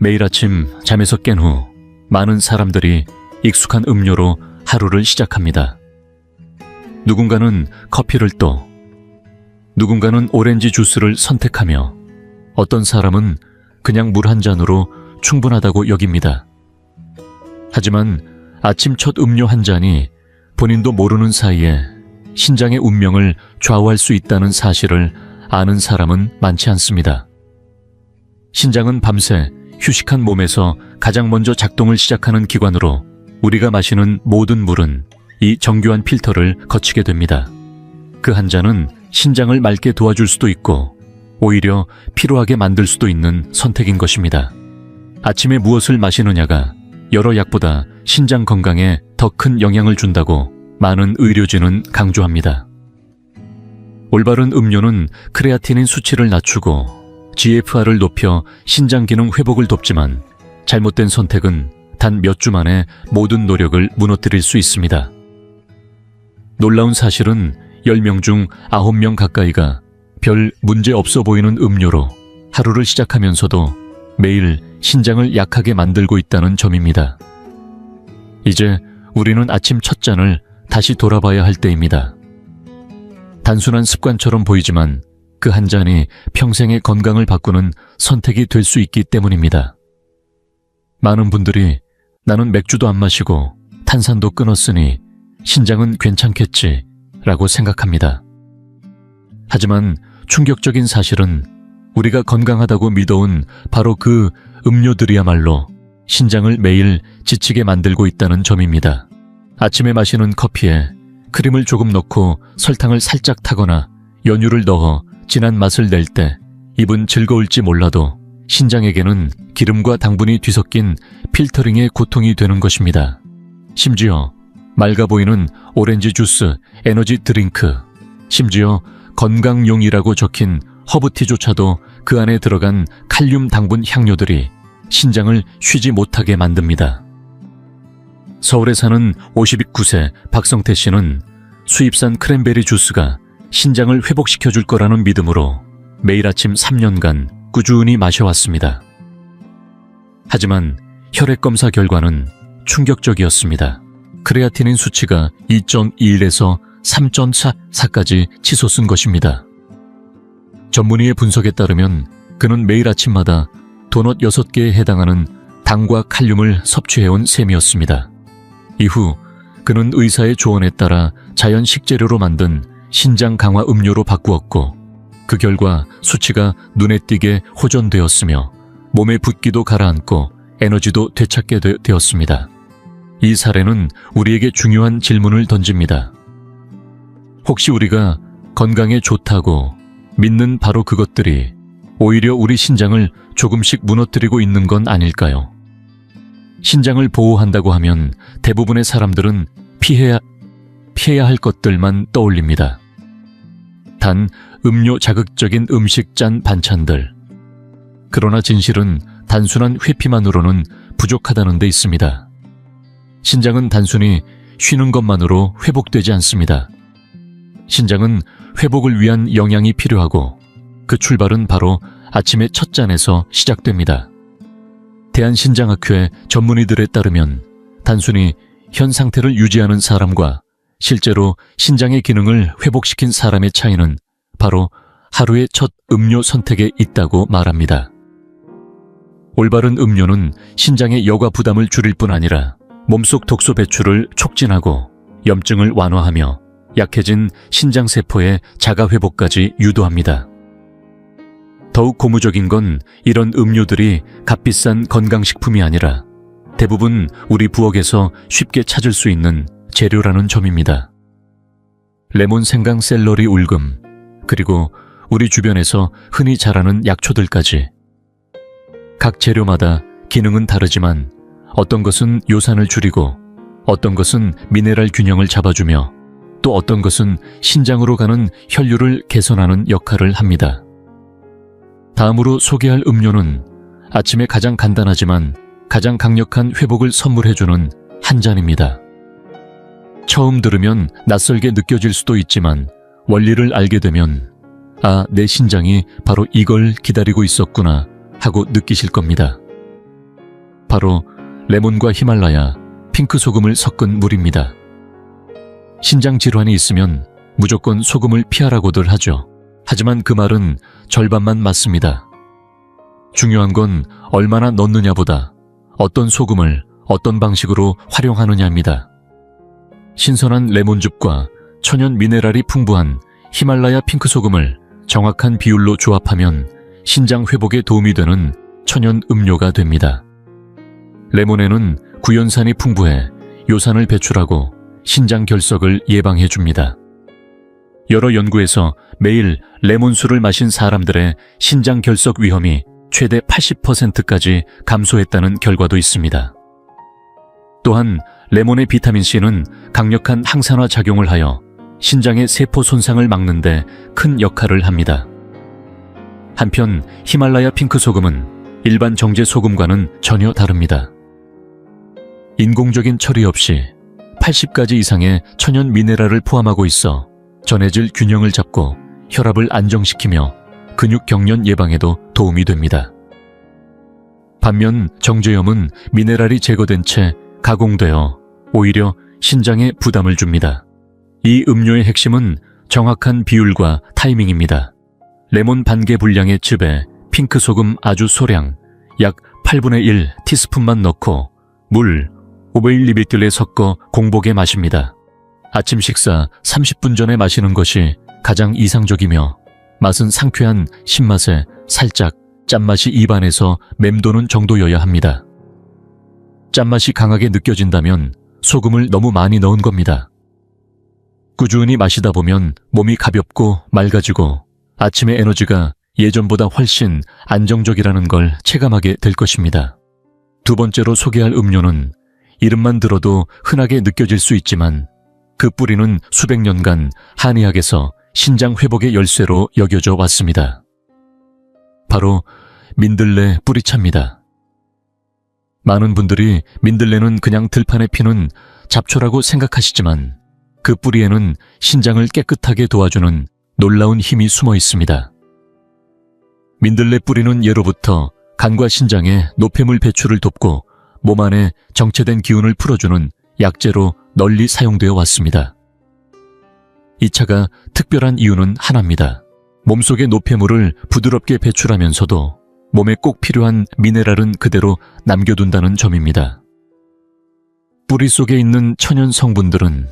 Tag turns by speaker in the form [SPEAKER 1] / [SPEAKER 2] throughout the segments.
[SPEAKER 1] 매일 아침 잠에서 깬 후 많은 사람들이 익숙한 음료로 하루를 시작합니다. 누군가는 커피를 또, 누군가는 오렌지 주스를 선택하며 어떤 사람은 그냥 물 한 잔으로 충분하다고 여깁니다. 하지만 아침 첫 음료 한 잔이 본인도 모르는 사이에 신장의 운명을 좌우할 수 있다는 사실을 아는 사람은 많지 않습니다. 신장은 밤새 휴식한 몸에서 가장 먼저 작동을 시작하는 기관으로 우리가 마시는 모든 물은 이 정교한 필터를 거치게 됩니다. 그 한 잔은 신장을 맑게 도와줄 수도 있고 오히려 피로하게 만들 수도 있는 선택인 것입니다. 아침에 무엇을 마시느냐가 여러 약보다 신장 건강에 더 큰 영향을 준다고 많은 의료진은 강조합니다. 올바른 음료는 크레아티닌 수치를 낮추고 GFR을 높여 신장 기능 회복을 돕지만 잘못된 선택은 단 몇 주 만에 모든 노력을 무너뜨릴 수 있습니다. 놀라운 사실은 10명 중 9명 가까이가 별 문제 없어 보이는 음료로 하루를 시작하면서도 매일 신장을 약하게 만들고 있다는 점입니다. 이제 우리는 아침 첫 잔을 다시 돌아봐야 할 때입니다. 단순한 습관처럼 보이지만 그 한 잔이 평생의 건강을 바꾸는 선택이 될 수 있기 때문입니다. 많은 분들이 나는 맥주도 안 마시고 탄산도 끊었으니 신장은 괜찮겠지 라고 생각합니다. 하지만 충격적인 사실은 우리가 건강하다고 믿어온 바로 그 음료들이야말로 신장을 매일 지치게 만들고 있다는 점입니다. 아침에 마시는 커피에 크림을 조금 넣고 설탕을 살짝 타거나 연유를 넣어 진한 맛을 낼 때 입은 즐거울지 몰라도 신장에게는 기름과 당분이 뒤섞인 필터링의 고통이 되는 것입니다. 심지어 맑아 보이는 오렌지 주스, 에너지 드링크, 심지어 건강용이라고 적힌 허브티조차도 그 안에 들어간 칼륨 당분 향료들이 신장을 쉬지 못하게 만듭니다. 서울에 사는 59세 박성태 씨는 수입산 크랜베리 주스가 신장을 회복시켜줄 거라는 믿음으로 매일 아침 3년간 꾸준히 마셔왔습니다. 하지만 혈액 검사 결과는 충격적이었습니다. 크레아티닌 수치가 2.21에서 3.44까지 치솟은 것입니다. 전문의의 분석에 따르면 그는 매일 아침마다 도넛 6개에 해당하는 당과 칼륨을 섭취해온 셈이었습니다. 이후 그는 의사의 조언에 따라 자연 식재료로 만든 신장 강화 음료로 바꾸었고 그 결과 수치가 눈에 띄게 호전되었으며 몸의 붓기도 가라앉고 에너지도 되찾게 되었습니다. 이 사례는 우리에게 중요한 질문을 던집니다. 혹시 우리가 건강에 좋다고 믿는 바로 그것들이 오히려 우리 신장을 조금씩 무너뜨리고 있는 건 아닐까요? 신장을 보호한다고 하면 대부분의 사람들은 피해야 할 것들만 떠올립니다. 단 음료 자극적인 음식 짠 반찬들. 그러나 진실은 단순한 회피만으로는 부족하다는 데 있습니다. 신장은 단순히 쉬는 것만으로 회복되지 않습니다. 신장은 회복을 위한 영양이 필요하고 그 출발은 바로 아침의 첫 잔에서 시작됩니다. 대한신장학회 전문의들에 따르면 단순히 현 상태를 유지하는 사람과 실제로 신장의 기능을 회복시킨 사람의 차이는 바로 하루의 첫 음료 선택에 있다고 말합니다. 올바른 음료는 신장의 여과 부담을 줄일 뿐 아니라 몸속 독소 배출을 촉진하고 염증을 완화하며 약해진 신장세포의 자가회복까지 유도합니다. 더욱 고무적인 건 이런 음료들이 값비싼 건강식품이 아니라 대부분 우리 부엌에서 쉽게 찾을 수 있는 재료라는 점입니다. 레몬, 생강, 샐러리, 울금, 그리고 우리 주변에서 흔히 자라는 약초들까지. 각 재료마다 기능은 다르지만 어떤 것은 요산을 줄이고 어떤 것은 미네랄 균형을 잡아주며 또 어떤 것은 신장으로 가는 혈류를 개선하는 역할을 합니다. 다음으로 소개할 음료는 아침에 가장 간단하지만 가장 강력한 회복을 선물해주는 한 잔입니다. 처음 들으면 낯설게 느껴질 수도 있지만 원리를 알게 되면 아, 내 신장이 바로 이걸 기다리고 있었구나 하고 느끼실 겁니다. 바로 레몬과 히말라야, 핑크 소금을 섞은 물입니다. 신장 질환이 있으면 무조건 소금을 피하라고들 하죠. 하지만 그 말은 절반만 맞습니다. 중요한 건 얼마나 넣느냐보다 어떤 소금을 어떤 방식으로 활용하느냐입니다. 신선한 레몬즙과 천연 미네랄이 풍부한 히말라야 핑크 소금을 정확한 비율로 조합하면 신장 회복에 도움이 되는 천연 음료가 됩니다. 레몬에는 구연산이 풍부해 요산을 배출하고 신장 결석을 예방해 줍니다. 여러 연구에서 매일 레몬수를 마신 사람들의 신장 결석 위험이 최대 80%까지 감소했다는 결과도 있습니다. 또한 레몬의 비타민C는 강력한 항산화 작용을 하여 신장의 세포 손상을 막는 데 큰 역할을 합니다. 한편 히말라야 핑크 소금은 일반 정제 소금과는 전혀 다릅니다. 인공적인 처리 없이 80가지 이상의 천연 미네랄을 포함하고 있어 전해질 균형을 잡고 혈압을 안정시키며 근육 경련 예방에도 도움이 됩니다. 반면 정제염은 미네랄이 제거된 채 가공되어 오히려 신장에 부담을 줍니다. 이 음료의 핵심은 정확한 비율과 타이밍입니다. 레몬 반개 분량의 즙에 핑크 소금 아주 소량, 약 8분의 1 티스푼만 넣고 물 500ml에 섞어 공복에 마십니다. 아침 식사 30분 전에 마시는 것이 가장 이상적이며 맛은 상쾌한 신맛에 살짝 짠맛이 입안에서 맴도는 정도여야 합니다. 짠맛이 강하게 느껴진다면 소금을 너무 많이 넣은 겁니다. 꾸준히 마시다 보면 몸이 가볍고 맑아지고 아침의 에너지가 예전보다 훨씬 안정적이라는 걸 체감하게 될 것입니다. 두 번째로 소개할 음료는 이름만 들어도 흔하게 느껴질 수 있지만 그 뿌리는 수백 년간 한의학에서 신장 회복의 열쇠로 여겨져 왔습니다. 바로 민들레 뿌리차입니다. 많은 분들이 민들레는 그냥 들판에 피는 잡초라고 생각하시지만 그 뿌리에는 신장을 깨끗하게 도와주는 놀라운 힘이 숨어 있습니다. 민들레 뿌리는 예로부터 간과 신장의 노폐물 배출을 돕고 몸 안에 정체된 기운을 풀어주는 약재로 널리 사용되어 왔습니다. 이 차가 특별한 이유는 하나입니다. 몸속의 노폐물을 부드럽게 배출하면서도 몸에 꼭 필요한 미네랄은 그대로 남겨둔다는 점입니다. 뿌리 속에 있는 천연 성분들은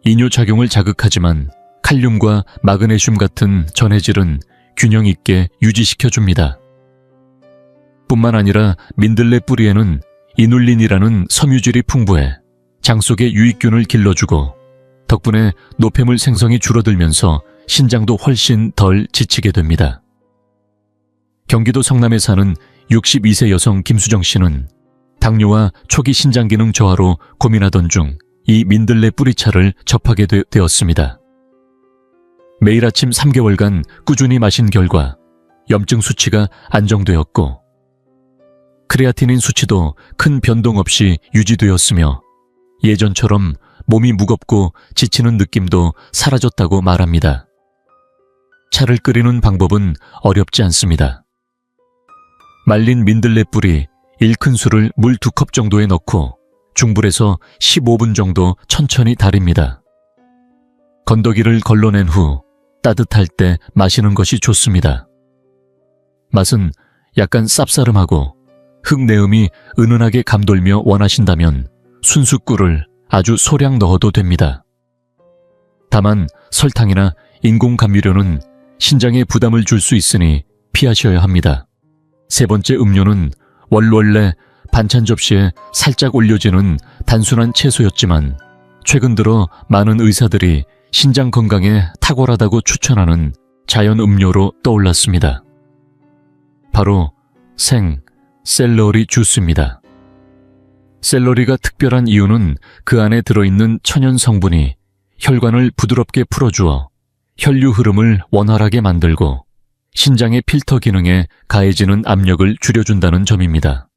[SPEAKER 1] 이뇨작용을 자극하지만 칼륨과 마그네슘 같은 전해질은 균형 있게 유지시켜줍니다. 뿐만 아니라 민들레 뿌리에는 이눌린이라는 섬유질이 풍부해 장 속의 유익균을 길러주고 덕분에 노폐물 생성이 줄어들면서 신장도 훨씬 덜 지치게 됩니다. 경기도 성남에 사는 62세 여성 김수정 씨는 당뇨와 초기 신장 기능 저하로 고민하던 중 이 민들레 뿌리차를 접하게 되었습니다. 매일 아침 3개월간 꾸준히 마신 결과 염증 수치가 안정되었고 크레아티닌 수치도 큰 변동 없이 유지되었으며 예전처럼 몸이 무겁고 지치는 느낌도 사라졌다고 말합니다. 차를 끓이는 방법은 어렵지 않습니다. 말린 민들레 뿌리 1큰술을 물 2컵 정도에 넣고 중불에서 15분 정도 천천히 달입니다. 건더기를 걸러낸 후 따뜻할 때 마시는 것이 좋습니다. 맛은 약간 쌉싸름하고 흙내음이 은은하게 감돌며 원하신다면 순수 꿀을 아주 소량 넣어도 됩니다. 다만 설탕이나 인공감미료는 신장에 부담을 줄 수 있으니 피하셔야 합니다. 세 번째 음료는 원래 반찬 접시에 살짝 올려지는 단순한 채소였지만 최근 들어 많은 의사들이 신장 건강에 탁월하다고 추천하는 자연 음료로 떠올랐습니다. 바로 샐러리 주스입니다. 샐러리가 특별한 이유는 그 안에 들어있는 천연 성분이 혈관을 부드럽게 풀어주어 혈류 흐름을 원활하게 만들고 신장의 필터 기능에 가해지는 압력을 줄여준다는 점입니다.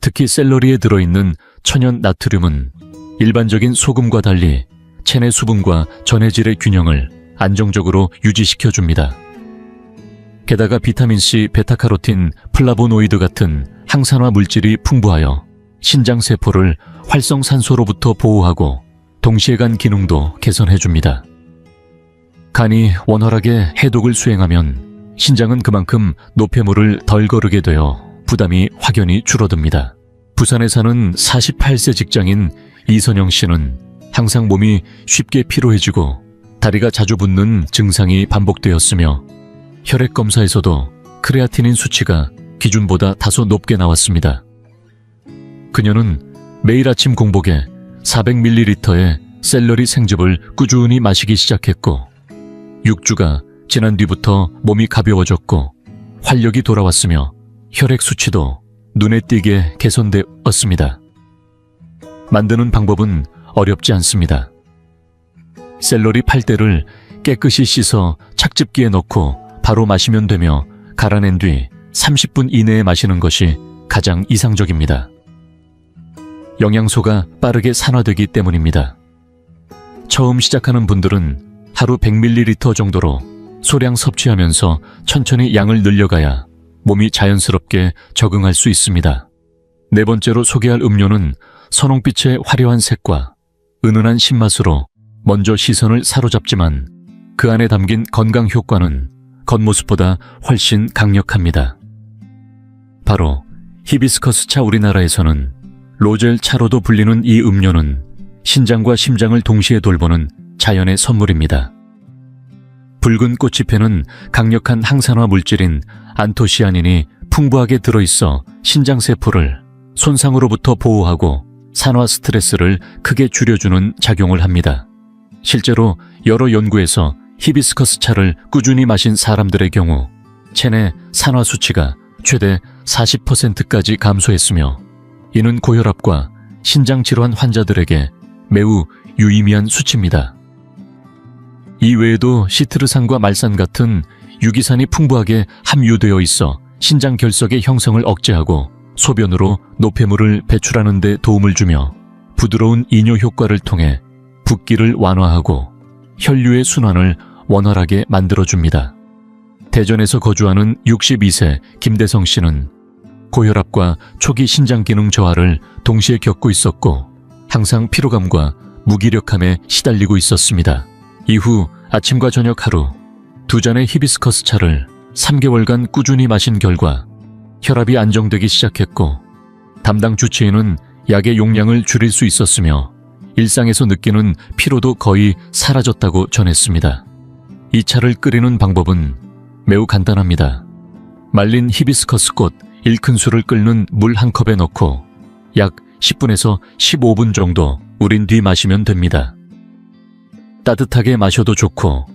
[SPEAKER 1] 특히 샐러리에 들어있는 천연 나트륨은 일반적인 소금과 달리 체내 수분과 전해질의 균형을 안정적으로 유지시켜줍니다. 게다가 비타민C, 베타카로틴, 플라보노이드 같은 항산화 물질이 풍부하여 신장세포를 활성산소로부터 보호하고 동시에 간 기능도 개선해줍니다. 간이 원활하게 해독을 수행하면 신장은 그만큼 노폐물을 덜 거르게 되어 부담이 확연히 줄어듭니다. 부산에 사는 48세 직장인 이선영 씨는 항상 몸이 쉽게 피로해지고 다리가 자주 붓는 증상이 반복되었으며 혈액 검사에서도 크레아티닌 수치가 기준보다 다소 높게 나왔습니다. 그녀는 매일 아침 공복에 400ml의 샐러리 생즙을 꾸준히 마시기 시작했고 6주가 지난 뒤부터 몸이 가벼워졌고 활력이 돌아왔으며 혈액 수치도 눈에 띄게 개선되었습니다. 만드는 방법은 어렵지 않습니다. 샐러리 팔대를 깨끗이 씻어 착즙기에 넣고 바로 마시면 되며 갈아낸 뒤 30분 이내에 마시는 것이 가장 이상적입니다. 영양소가 빠르게 산화되기 때문입니다. 처음 시작하는 분들은 하루 100ml 정도로 소량 섭취하면서 천천히 양을 늘려가야 몸이 자연스럽게 적응할 수 있습니다. 네 번째로 소개할 음료는 선홍빛의 화려한 색과 은은한 신맛으로 먼저 시선을 사로잡지만 그 안에 담긴 건강 효과는 겉모습보다 훨씬 강력합니다. 바로 히비스커스 차. 우리나라에서는 로젤 차로도 불리는 이 음료는 신장과 심장을 동시에 돌보는 자연의 선물입니다. 붉은 꽃잎에는 강력한 항산화 물질인 안토시아닌이 풍부하게 들어있어 신장세포를 손상으로부터 보호하고 산화 스트레스를 크게 줄여주는 작용을 합니다. 실제로 여러 연구에서 히비스커스 차를 꾸준히 마신 사람들의 경우 체내 산화 수치가 최대 40%까지 감소했으며 이는 고혈압과 신장질환 환자들에게 매우 유의미한 수치입니다. 이외에도 시트르산과 말산 같은 유기산이 풍부하게 함유되어 있어 신장 결석의 형성을 억제하고 소변으로 노폐물을 배출하는 데 도움을 주며 부드러운 이뇨 효과를 통해 붓기를 완화하고 혈류의 순환을 원활하게 만들어줍니다. 대전에서 거주하는 62세 김대성 씨는 고혈압과 초기 신장 기능 저하를 동시에 겪고 있었고 항상 피로감과 무기력함에 시달리고 있었습니다. 이후 아침과 저녁 하루 2잔의 히비스커스 차를 3개월간 꾸준히 마신 결과 혈압이 안정되기 시작했고 담당 주치의는 약의 용량을 줄일 수 있었으며 일상에서 느끼는 피로도 거의 사라졌다고 전했습니다. 이 차를 끓이는 방법은 매우 간단합니다. 말린 히비스커스 꽃 1큰술을 끓는 물 한 컵에 넣고 약 10분에서 15분 정도 우린 뒤 마시면 됩니다. 따뜻하게 마셔도 좋고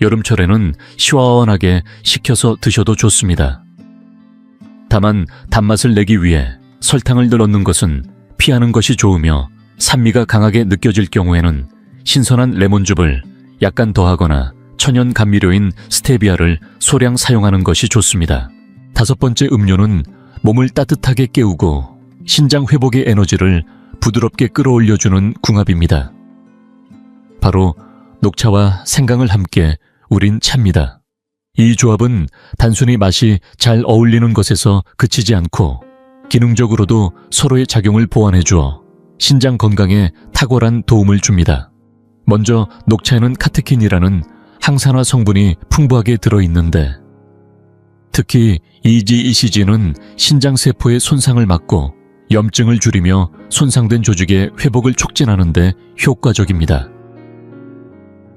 [SPEAKER 1] 여름철에는 시원하게 식혀서 드셔도 좋습니다. 다만 단맛을 내기 위해 설탕을 넣는 것은 피하는 것이 좋으며 산미가 강하게 느껴질 경우에는 신선한 레몬즙을 약간 더하거나 천연 감미료인 스테비아를 소량 사용하는 것이 좋습니다. 5번째 음료는 몸을 따뜻하게 깨우고 신장 회복의 에너지를 부드럽게 끌어올려주는 궁합입니다. 바로 녹차와 생강을 함께 우린 차입니다. 이 조합은 단순히 맛이 잘 어울리는 것에서 그치지 않고 기능적으로도 서로의 작용을 보완해주어 신장 건강에 탁월한 도움을 줍니다. 먼저 녹차에는 카테킨이라는 항산화 성분이 풍부하게 들어있는데 특히 EGECG는 신장세포의 손상을 막고 염증을 줄이며 손상된 조직의 회복을 촉진하는 데 효과적입니다.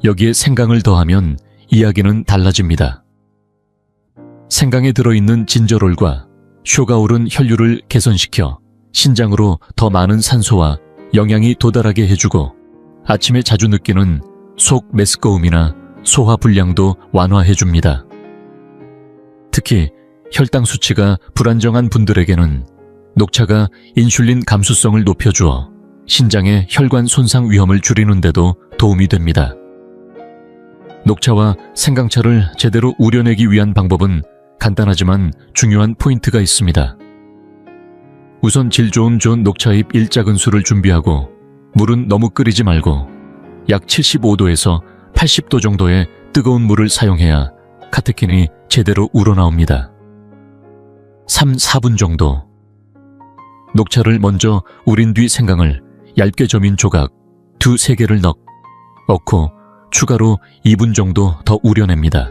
[SPEAKER 1] 여기에 생강을 더하면 이야기는 달라집니다. 생강에 들어있는 진저롤과 쇼가 오른 혈류를 개선시켜 신장으로 더 많은 산소와 영양이 도달하게 해주고 아침에 자주 느끼는 속 메스꺼움이나 소화 불량도 완화해줍니다. 특히 혈당 수치가 불안정한 분들에게는 녹차가 인슐린 감수성을 높여주어 신장의 혈관 손상 위험을 줄이는 데도 도움이 됩니다. 녹차와 생강차를 제대로 우려내기 위한 방법은 간단하지만 중요한 포인트가 있습니다. 우선 질 좋은 녹차잎 1작은술을 준비하고 물은 너무 끓이지 말고 약 75도에서 80도 정도의 뜨거운 물을 사용해야 카테킨이 제대로 우러나옵니다. 3-4분 정도 녹차를 먼저 우린 뒤 생강을 얇게 저민 조각 2-3개를 넣고 추가로 2분 정도 더 우려냅니다.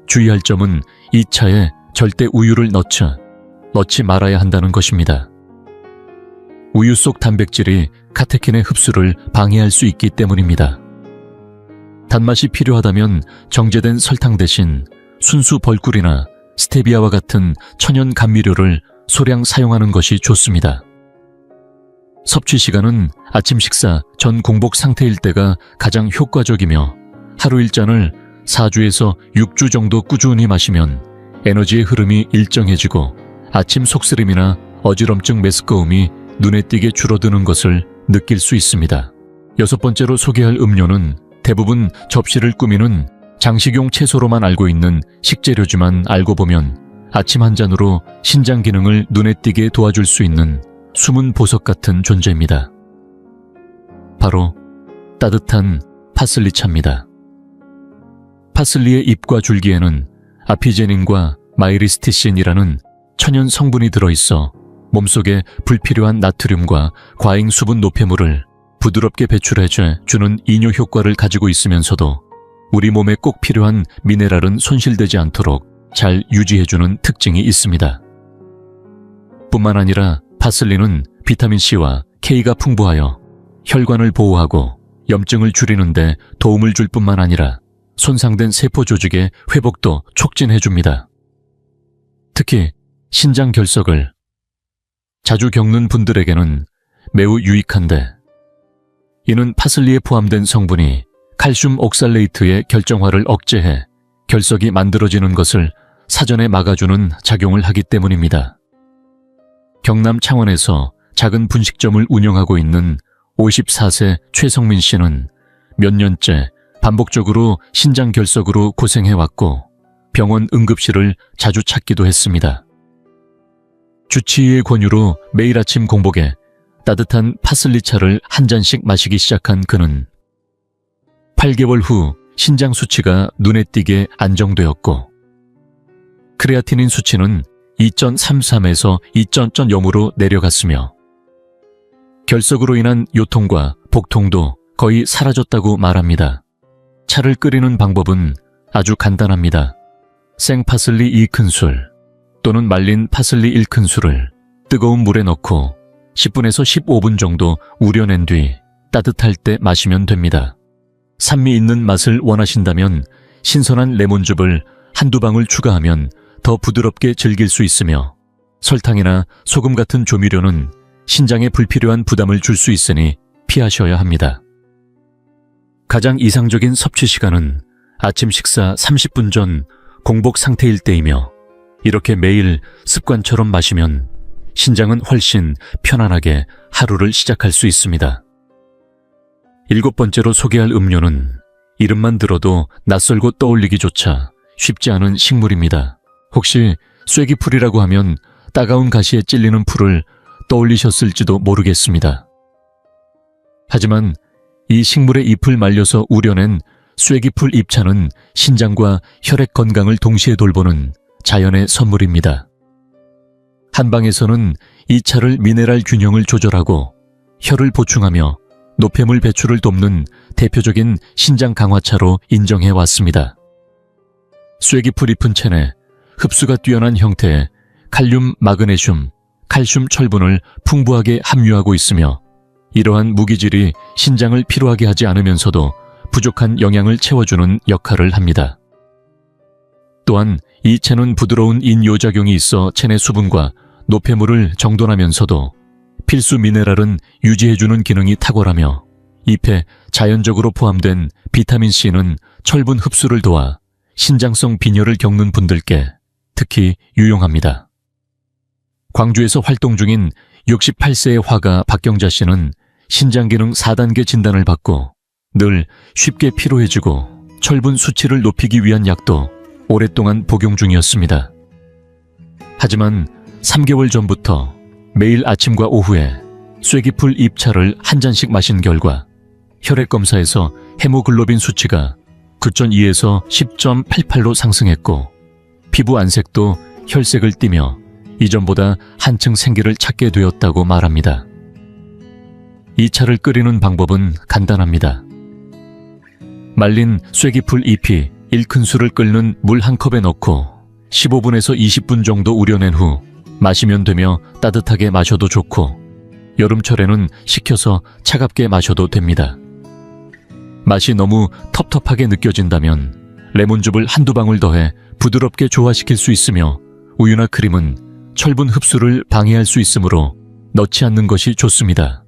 [SPEAKER 1] 주의할 점은 이 차에 절대 우유를 넣지 말아야 한다는 것입니다. 우유 속 단백질이 카테킨의 흡수를 방해할 수 있기 때문입니다. 단맛이 필요하다면 정제된 설탕 대신 순수 벌꿀이나 스테비아와 같은 천연 감미료를 소량 사용하는 것이 좋습니다. 섭취 시간은 아침 식사 전 공복 상태일 때가 가장 효과적이며 하루 1잔을 4주에서 6주 정도 꾸준히 마시면 에너지의 흐름이 일정해지고 아침 속쓰림이나 어지럼증 메스꺼움이 눈에 띄게 줄어드는 것을 느낄 수 있습니다. 6번째로 소개할 음료는 대부분 접시를 꾸미는 장식용 채소로만 알고 있는 식재료지만 알고 보면 아침 한 잔으로 신장 기능을 눈에 띄게 도와줄 수 있는 숨은 보석 같은 존재입니다. 바로 따뜻한 파슬리차입니다. 파슬리의 잎과 줄기에는 아피제닌과 마이리스티신이라는 천연 성분이 들어있어 몸속에 불필요한 나트륨과 과잉 수분 노폐물을 부드럽게 배출해주는 이뇨 효과를 가지고 있으면서도 우리 몸에 꼭 필요한 미네랄은 손실되지 않도록 잘 유지해주는 특징이 있습니다. 뿐만 아니라 파슬리는 비타민C와 K가 풍부하여 혈관을 보호하고 염증을 줄이는 데 도움을 줄 뿐만 아니라 손상된 세포 조직의 회복도 촉진해줍니다. 특히 신장 결석을 자주 겪는 분들에게는 매우 유익한데, 이는 파슬리에 포함된 성분이 칼슘 옥살레이트의 결정화를 억제해 결석이 만들어지는 것을 사전에 막아주는 작용을 하기 때문입니다. 경남 창원에서 작은 분식점을 운영하고 있는 54세 최성민 씨는 몇 년째 반복적으로 신장 결석으로 고생해왔고 병원 응급실을 자주 찾기도 했습니다. 주치의의 권유로 매일 아침 공복에 따뜻한 파슬리차를 한 잔씩 마시기 시작한 그는 8개월 후 신장 수치가 눈에 띄게 안정되었고 크레아티닌 수치는 2.33에서 2.0으로 내려갔으며 결석으로 인한 요통과 복통도 거의 사라졌다고 말합니다. 차를 끓이는 방법은 아주 간단합니다. 생파슬리 2큰술 또는 말린 파슬리 1큰술을 뜨거운 물에 넣고 10분에서 15분 정도 우려낸 뒤 따뜻할 때 마시면 됩니다. 산미 있는 맛을 원하신다면 신선한 레몬즙을 한두 방울 추가하면 더 부드럽게 즐길 수 있으며 설탕이나 소금 같은 조미료는 신장에 불필요한 부담을 줄 수 있으니 피하셔야 합니다. 가장 이상적인 섭취 시간은 아침 식사 30분 전 공복 상태일 때이며 이렇게 매일 습관처럼 마시면 신장은 훨씬 편안하게 하루를 시작할 수 있습니다. 7번째로 소개할 음료는 이름만 들어도 낯설고 떠올리기조차 쉽지 않은 식물입니다. 혹시 쐐기풀이라고 하면 따가운 가시에 찔리는 풀을 떠올리셨을지도 모르겠습니다. 하지만 이 식물의 잎을 말려서 우려낸 쐐기풀 잎차는 신장과 혈액 건강을 동시에 돌보는 자연의 선물입니다. 한방에서는 이 차를 미네랄 균형을 조절하고 혈을 보충하며 노폐물 배출을 돕는 대표적인 신장 강화차로 인정해 왔습니다. 쐐기풀 잎은 체내 흡수가 뛰어난 형태의 칼륨, 마그네슘, 칼슘, 철분을 풍부하게 함유하고 있으며 이러한 무기질이 신장을 피로하게 하지 않으면서도 부족한 영양을 채워주는 역할을 합니다. 또한 이 채는 부드러운 인요작용이 있어 체내 수분과 노폐물을 정돈하면서도 필수 미네랄은 유지해주는 기능이 탁월하며 잎에 자연적으로 포함된 비타민C는 철분 흡수를 도와 신장성 빈혈을 겪는 분들께 특히 유용합니다. 광주에서 활동 중인 68세의 화가 박경자 씨는 신장기능 4단계 진단을 받고 늘 쉽게 피로해지고 철분 수치를 높이기 위한 약도 오랫동안 복용 중이었습니다. 하지만 3개월 전부터 매일 아침과 오후에 쐐기풀 잎차를 한 잔씩 마신 결과 혈액검사에서 헤모글로빈 수치가 9.2에서 10.88로 상승했고 피부 안색도 혈색을 띠며 이전보다 한층 생기를 찾게 되었다고 말합니다. 이 차를 끓이는 방법은 간단합니다. 말린 쐐기풀 잎이 1큰술을 끓는 물 한 컵에 넣고 15분에서 20분 정도 우려낸 후 마시면 되며 따뜻하게 마셔도 좋고 여름철에는 식혀서 차갑게 마셔도 됩니다. 맛이 너무 텁텁하게 느껴진다면 레몬즙을 한두 방울 더해 부드럽게 조화시킬 수 있으며 우유나 크림은 철분 흡수를 방해할 수 있으므로 넣지 않는 것이 좋습니다.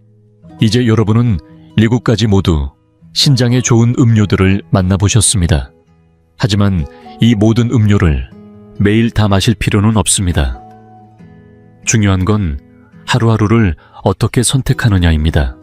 [SPEAKER 1] 이제 여러분은 7가지 모두 신장에 좋은 음료들을 만나보셨습니다. 하지만 이 모든 음료를 매일 다 마실 필요는 없습니다. 중요한 건 하루하루를 어떻게 선택하느냐입니다.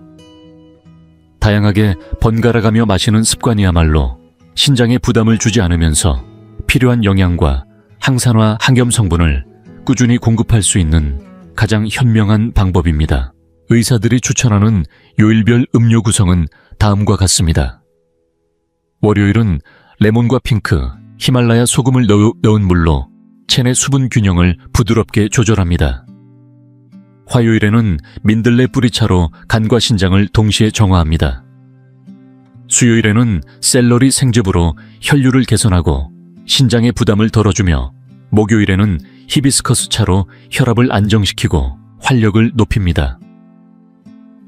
[SPEAKER 1] 다양하게 번갈아가며 마시는 습관이야말로 신장에 부담을 주지 않으면서 필요한 영양과 항산화 항염 성분을 꾸준히 공급할 수 있는 가장 현명한 방법입니다. 의사들이 추천하는 요일별 음료 구성은 다음과 같습니다. 월요일은 레몬과 핑크, 히말라야 소금을 넣은 물로 체내 수분 균형을 부드럽게 조절합니다. 화요일에는 민들레 뿌리차로 간과 신장을 동시에 정화합니다. 수요일에는 샐러리 생즙으로 혈류를 개선하고 신장의 부담을 덜어주며 목요일에는 히비스커스 차로 혈압을 안정시키고 활력을 높입니다.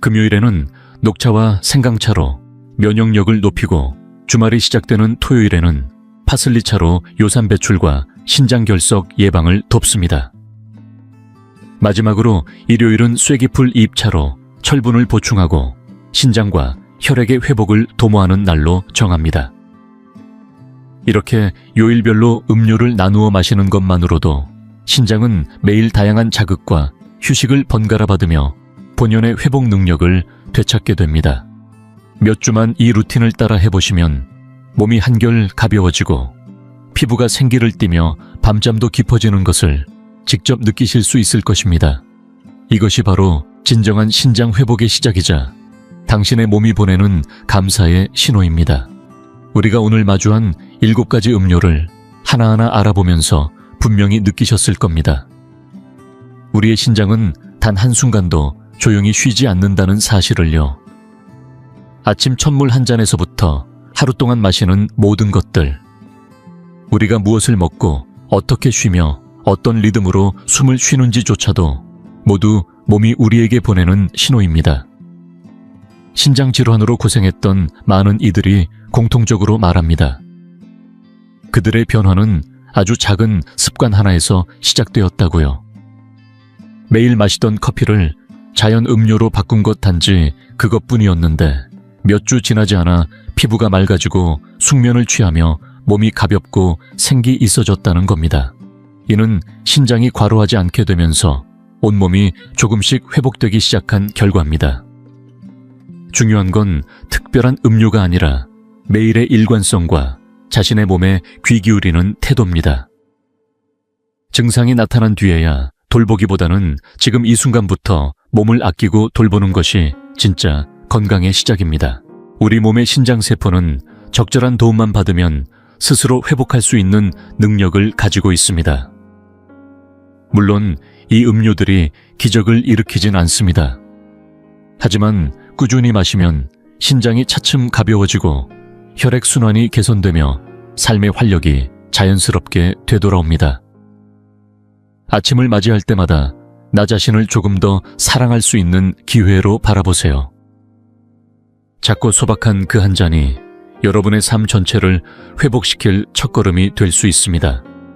[SPEAKER 1] 금요일에는 녹차와 생강차로 면역력을 높이고 주말이 시작되는 토요일에는 파슬리차로 요산 배출과 신장 결석 예방을 돕습니다. 마지막으로 일요일은 쐐기풀 잎차로 철분을 보충하고 신장과 혈액의 회복을 도모하는 날로 정합니다. 이렇게 요일별로 음료를 나누어 마시는 것만으로도 신장은 매일 다양한 자극과 휴식을 번갈아 받으며 본연의 회복 능력을 되찾게 됩니다. 몇 주만 이 루틴을 따라 해보시면 몸이 한결 가벼워지고 피부가 생기를 띠며 밤잠도 깊어지는 것을 직접 느끼실 수 있을 것입니다. 이것이 바로 진정한 신장 회복의 시작이자 당신의 몸이 보내는 감사의 신호입니다. 우리가 오늘 마주한 7가지 음료를 하나하나 알아보면서 분명히 느끼셨을 겁니다. 우리의 신장은 단 한순간도 조용히 쉬지 않는다는 사실을요. 아침 첫물 한 잔에서부터 하루 동안 마시는 모든 것들, 우리가 무엇을 먹고 어떻게 쉬며 어떤 리듬으로 숨을 쉬는지조차도 모두 몸이 우리에게 보내는 신호입니다. 신장 질환으로 고생했던 많은 이들이 공통적으로 말합니다. 그들의 변화는 아주 작은 습관 하나에서 시작되었다고요. 매일 마시던 커피를 자연 음료로 바꾼 것 단지 그것뿐이었는데 몇 주 지나지 않아 피부가 맑아지고 숙면을 취하며 몸이 가볍고 생기 있어졌다는 겁니다. 이는 신장이 과로하지 않게 되면서 온몸이 조금씩 회복되기 시작한 결과입니다. 중요한 건 특별한 음료가 아니라 매일의 일관성과 자신의 몸에 귀 기울이는 태도입니다. 증상이 나타난 뒤에야 돌보기보다는 지금 이 순간부터 몸을 아끼고 돌보는 것이 진짜 건강의 시작입니다. 우리 몸의 신장세포는 적절한 도움만 받으면 스스로 회복할 수 있는 능력을 가지고 있습니다. 물론 이 음료들이 기적을 일으키진 않습니다. 하지만 꾸준히 마시면 신장이 차츰 가벼워지고 혈액순환이 개선되며 삶의 활력이 자연스럽게 되돌아옵니다. 아침을 맞이할 때마다 나 자신을 조금 더 사랑할 수 있는 기회로 바라보세요. 작고 소박한 그 한 잔이 여러분의 삶 전체를 회복시킬 첫걸음이 될 수 있습니다.